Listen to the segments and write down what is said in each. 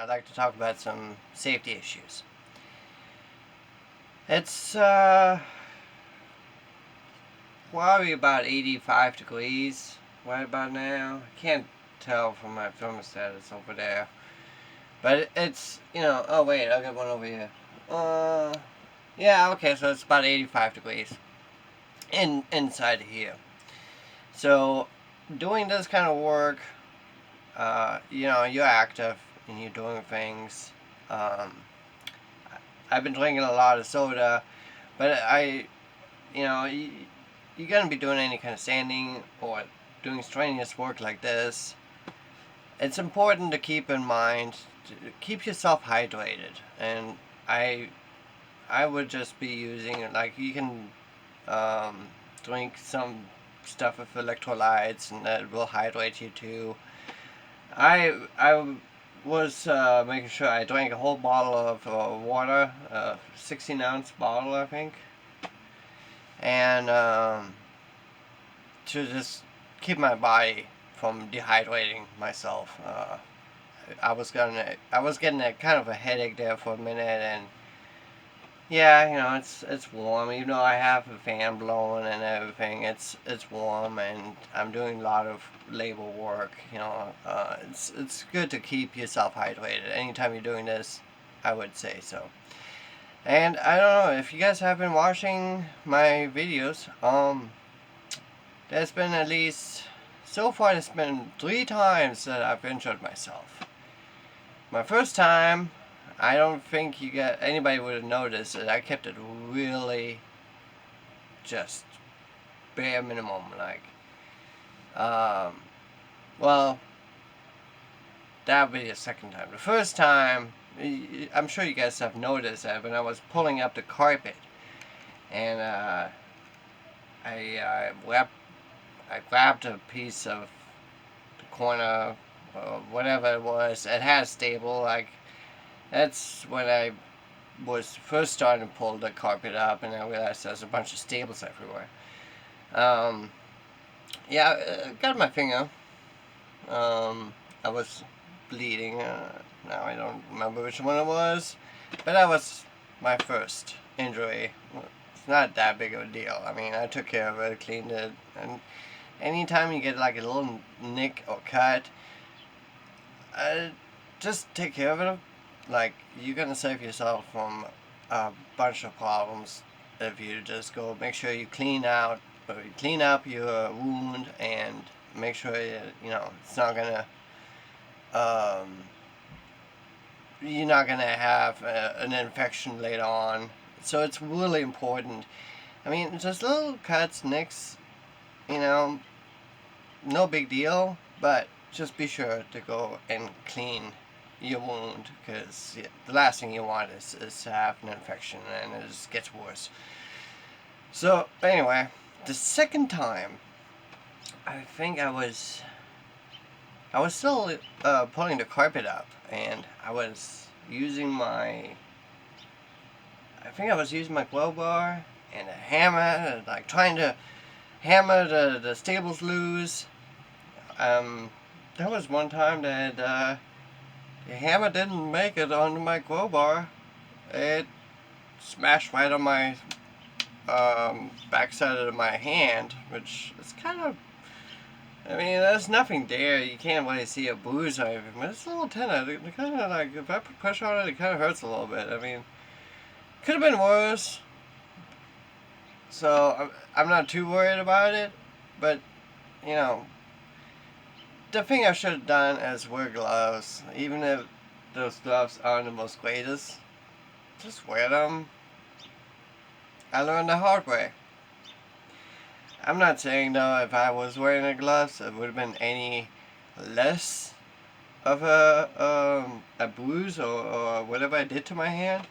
I'd like to talk about some safety issues. It's probably about 85 degrees right about now. I can't tell from my thermostat, it's over there. But it's, oh wait, I'll get one over here. Yeah, okay, so it's about 85 degrees inside here. So, doing this kind of work, you're active and you're doing things. Um, I've been drinking a lot of soda, but you're gonna be doing any kind of sanding or doing strenuous work like this. It's important to keep in mind to keep yourself hydrated, and I would just be using, like, you can drink some stuff with electrolytes, and that will hydrate you too. I was making sure I drank a whole bottle of water, 16-ounce bottle, I think, and to just keep my body from dehydrating myself. I was getting a kind of a headache there for a minute, and yeah, it's warm. Even though I have a fan blowing and everything, it's warm, and I'm doing a lot of labor work. It's good to keep yourself hydrated. Anytime you're doing this, I would say so. And I don't know if you guys have been watching my videos. There's been at least so far. There's been 3 times that I've injured myself. My first time, I don't think anybody would have noticed that I kept it really just bare minimum. Like, well, that would be the second time. The first time, I'm sure you guys have noticed that when I was pulling up the carpet, and I grabbed a piece of the corner, whatever it was. It had a staple. Like, that's when I was first starting to pull the carpet up, and I realized there's a bunch of staples everywhere. Yeah, I got my finger. I was bleeding. Now I don't remember which one it was, but that was my first injury. It's not that big of a deal. I mean, I took care of it, cleaned it, and anytime you get like a little nick or cut, just take care of it. Like, you're gonna save yourself from a bunch of problems if you just go make sure you clean up your wound, and make sure it's not gonna you're not gonna have an infection later on. So it's really important. I mean, just little cuts, nicks, no big deal, but just be sure to go and clean your wound, because the last thing you want is to have an infection, and it just gets worse. So anyway, the second time, I think I was still pulling the carpet up, and I think I was using my glow bar and a hammer, like trying to hammer the staples loose. There was one time that the hammer didn't make it onto my glow bar. It smashed right on my backside of my hand, which is kind of, I mean, there's nothing there. You can't really see a bruise or anything, but it's a little tender. It kind of, like, if I put pressure on it, it kind of hurts a little bit. I mean, could have been worse. So I'm not too worried about it, but the thing I should have done is wear gloves. Even if those gloves aren't the most greatest, just wear them. I learned the hard way. I'm not saying, though, if I was wearing the gloves, it would have been any less of a bruise or whatever I did to my hand.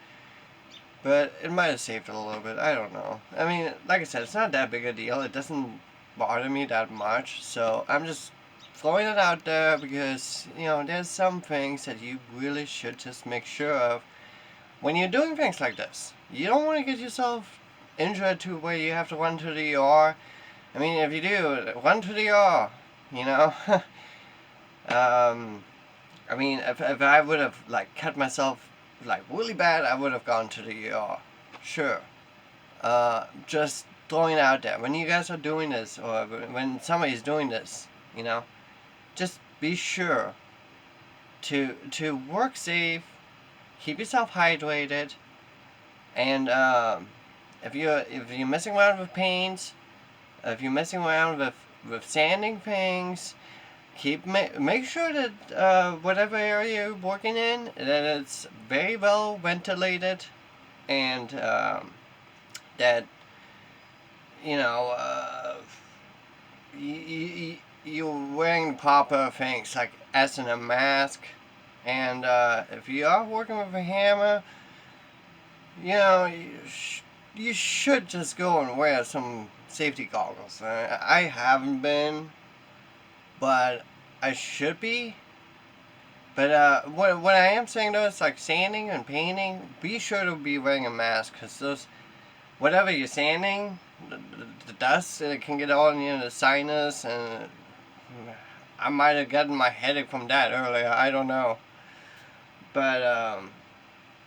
But it might have saved it a little bit. I don't know. I mean, like I said, it's not that big a deal. It doesn't bother me that much. So I'm just throwing it out there because, there's some things that you really should just make sure of when you're doing things like this. You don't want to get yourself injured to where you have to run to the ER. I mean, if you do, run to the ER, I mean, if I would have like cut myself like really bad, I would have gone to the ER. Sure. Just throwing it out there. When you guys are doing this, or when somebody's doing this, you know, just be sure to work safe, keep yourself hydrated, and if you're messing around with paints, if you're messing around with sanding things, make sure that whatever area you're working in, that it's very well ventilated, and that you know you're wearing proper things like as in a mask, and if you are working with a hammer, you should just go and wear some safety goggles. I haven't been, but I should be. But what I am saying though is like sanding and painting, be sure to be wearing a mask, because those, whatever you're sanding, the dust, it can get all in the sinus, and I might have gotten my headache from that earlier, I don't know. But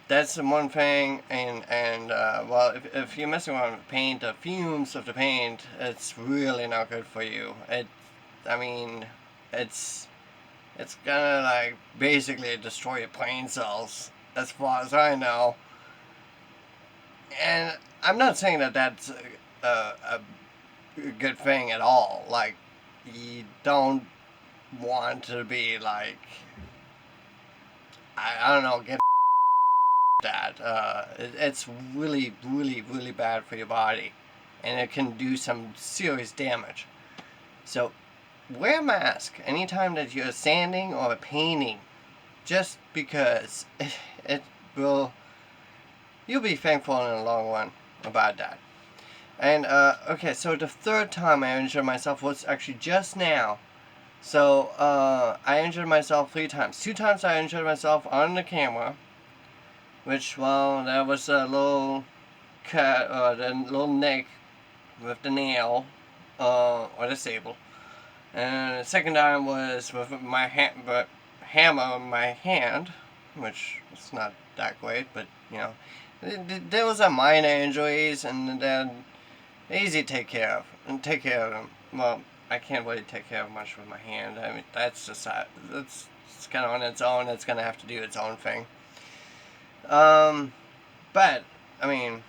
that's the one thing, and well, if you're messing around with paint, the fumes of the paint, it's really not good for you. I mean, it's gonna like basically destroy your brain cells, as far as I know. And I'm not saying that that's a good thing at all. Like, you don't want to be like, I don't know, get that. It's really, really, really bad for your body, and it can do some serious damage. So, wear a mask anytime that you're sanding or painting, just because it will. You'll be thankful in the long run about that. And okay, so the third time I injured myself was actually just now. So I injured myself 3 times. 2 times I injured myself on the camera, which, well, that was a little cut, or the little nick with the nail, or the sable. And the second time was with my hammer in my hand, which was not that great, but there was a minor injuries, and then easy to take care of, them. Well, I can't really take care of much with my hand. I mean, that's just that's it's kind of on its own. It's gonna have to do its own thing. But I mean,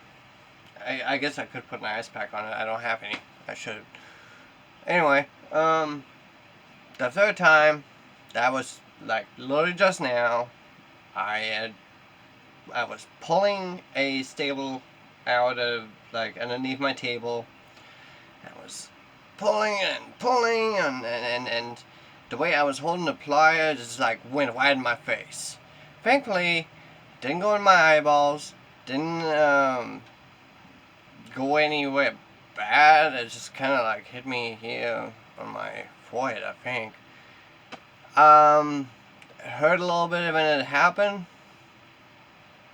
I guess I could put an ice pack on it. I don't have any. I should. Anyway, the third time, that was like literally just now. I was pulling a stable out of like underneath my table. I was pulling and the way I was holding the pliers just like went right in my face. Thankfully, didn't go in my eyeballs. Didn't go anywhere bad. It just kind of like hit me here on my forehead, I think. It hurt a little bit when it happened,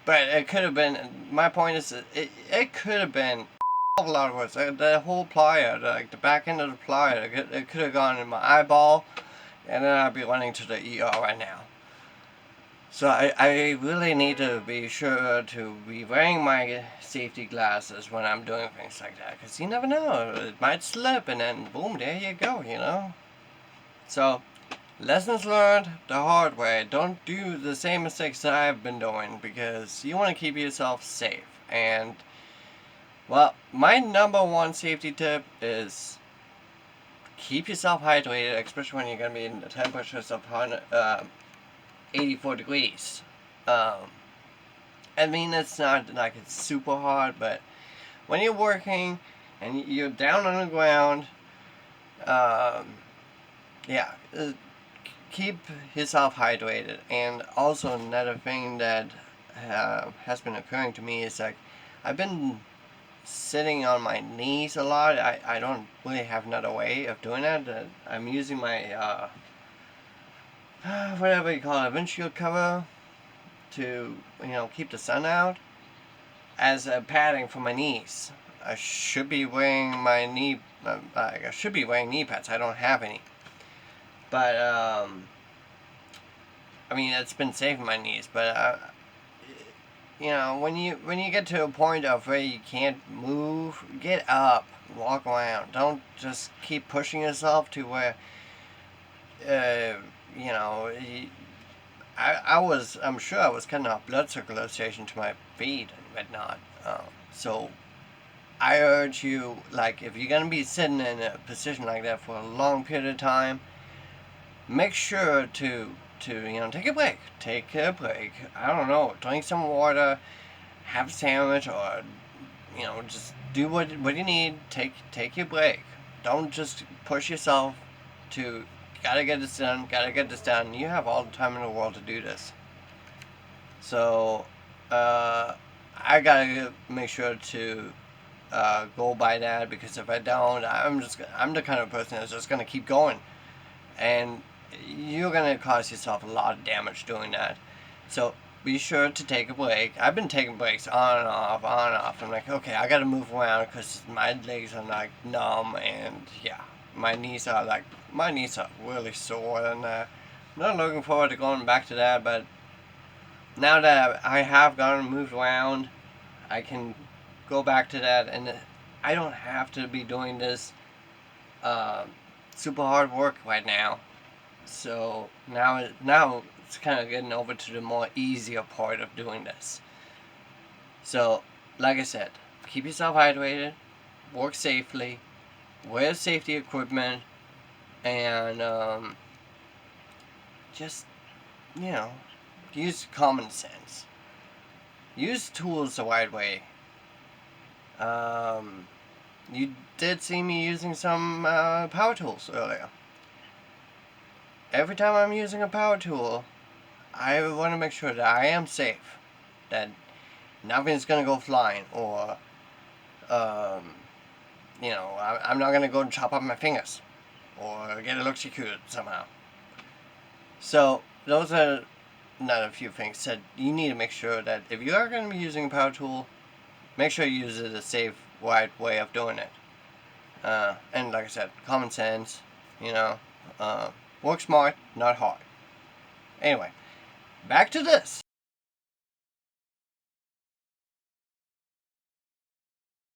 but it could have been. My point is, it could have been a lot worse. The whole plier, like the back end of the plier, it could have gone in my eyeball, and then I'd be running to the ER right now. So I really need to be sure to be wearing my safety glasses when I'm doing things like that, because you never know, it might slip, and then boom, there you go. So, lessons learned the hard way. Don't do the same mistakes that I've been doing, because you want to keep yourself safe. And, well, my number one safety tip is keep yourself hydrated, especially when you're going to be in the temperatures of 84 degrees. I mean, it's not like it's super hot, but when you're working and you're down on the ground, yeah, keep yourself hydrated. And also another thing that has been occurring to me is like, I've been sitting on my knees a lot. I don't really have another way of doing that. I'm using my whatever you call it, windshield cover, to keep the sun out, as a padding for my knees. I should be wearing my knee. I should be wearing knee pads. I don't have any. But I mean, it's been saving my knees, but you know, when you get to a point of where you can't move, get up, walk around. Don't just keep pushing yourself to where, uh, you know, I'm sure I was cutting off blood circulation to my feet and whatnot. So I urge you, like, if you're gonna be sitting in a position like that for a long period of time, make sure to take a break. Take a break. I don't know, drink some water, have a sandwich, or just do what you need. Take your break. Don't just push yourself to gotta get this done. Gotta get this done. You have all the time in the world to do this. So, I gotta make sure to go by that, because if I don't, I'm the kind of person that's just gonna keep going, and you're gonna cause yourself a lot of damage doing that. So be sure to take a break. I've been taking breaks on and off, on and off. I'm like, okay, I gotta move around because my legs are like numb, and yeah, my knees are really sore, and I'm not looking forward to going back to that. But now that I have gone and moved around, I can go back to that, and I don't have to be doing this uh, super hard work right now. So now it's kind of getting over to the more easier part of doing this. So, like I said, keep yourself hydrated, work safely, wear safety equipment, and just, you know, use common sense. Use tools the right way. You did see me using some power tools earlier. Every time I'm using a power tool, I want to make sure that I am safe, that nothing's gonna go flying, or um, I'm not gonna go and chop off my fingers, or get electrocuted somehow. So those are not a few things that you need to make sure that if you are going to be using a power tool, make sure you use it a safe, right way of doing it. And like I said, common sense, you know, work smart, not hard. Anyway, back to this.